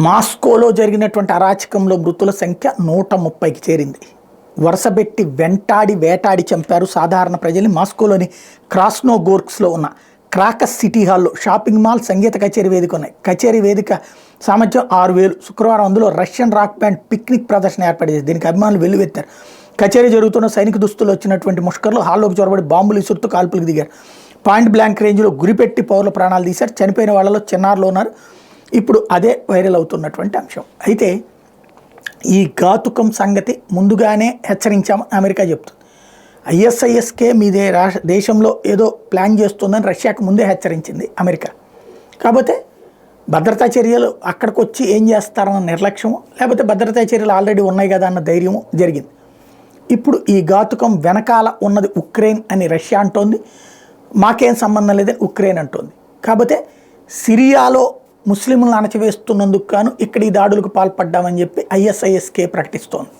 మాస్కోలో జరిగినటువంటి అరాచకంలో మృతుల సంఖ్య 130కి చేరింది. వరుసబెట్టి వెంటాడి వేటాడి చంపారు సాధారణ ప్రజల్ని. మాస్కోలోని క్రాస్నోగోర్స్క్లో ఉన్న క్రాకస్ సిటీ హాల్లో షాపింగ్ మాల్, సంగీత కచేరీ వేదిక ఉన్నాయి. కచేరీ వేదిక సామర్థ్యం 6000. శుక్రవారం అందులో రష్యన్ రాక్ బ్యాండ్ పిక్నిక్ ప్రదర్శన ఏర్పాటు చేసి దీనికి అభిమానులు వెల్లువెత్తారు. కచేరీ జరుగుతున్న సైనిక దుస్తులు వచ్చినటువంటి ముష్కర్లు హాల్లోకి చొరబడి బాంబులు ఇసురుతూ కాల్పులకు దిగారు. పాయింట్ బ్లాంక్ రేంజ్లో గురిపెట్టి పౌరుల ప్రాణాలు తీశారు. చనిపోయిన వాళ్ళలో చిన్నారులు ఉన్నారు. ఇప్పుడు అదే వైరల్ అవుతున్నటువంటి అంశం. అయితే ఈ ఘాతుకం సంగతి ముందుగానే హెచ్చరించామని అమెరికా చెప్తుంది. ఐఎస్ఐఎస్కే మీదే దేశంలో ఏదో ప్లాన్ చేస్తుందని రష్యాకు ముందే హెచ్చరించింది అమెరికా. కాకపోతే భద్రతా చర్యలు అక్కడికి వచ్చి ఏం చేస్తారన్న నిర్లక్ష్యము, లేకపోతే భద్రతా చర్యలు ఆల్రెడీ ఉన్నాయి కదా అన్న ధైర్యము జరిగింది. ఇప్పుడు ఈ ఘాతుకం వెనకాల ఉన్నది ఉక్రెయిన్ అని రష్యా అంటోంది. మాకేం సంబంధం లేదని ఉక్రెయిన్ అంటోంది. కాకపోతే సిరియాలో ముస్లింలను అణచివేస్తున్నందుకు గాను ఇక్కడ ఈ దాడులకు పాల్పడ్డామని చెప్పి ఐఎస్ఐఎస్కే ప్రకటిస్తోంది.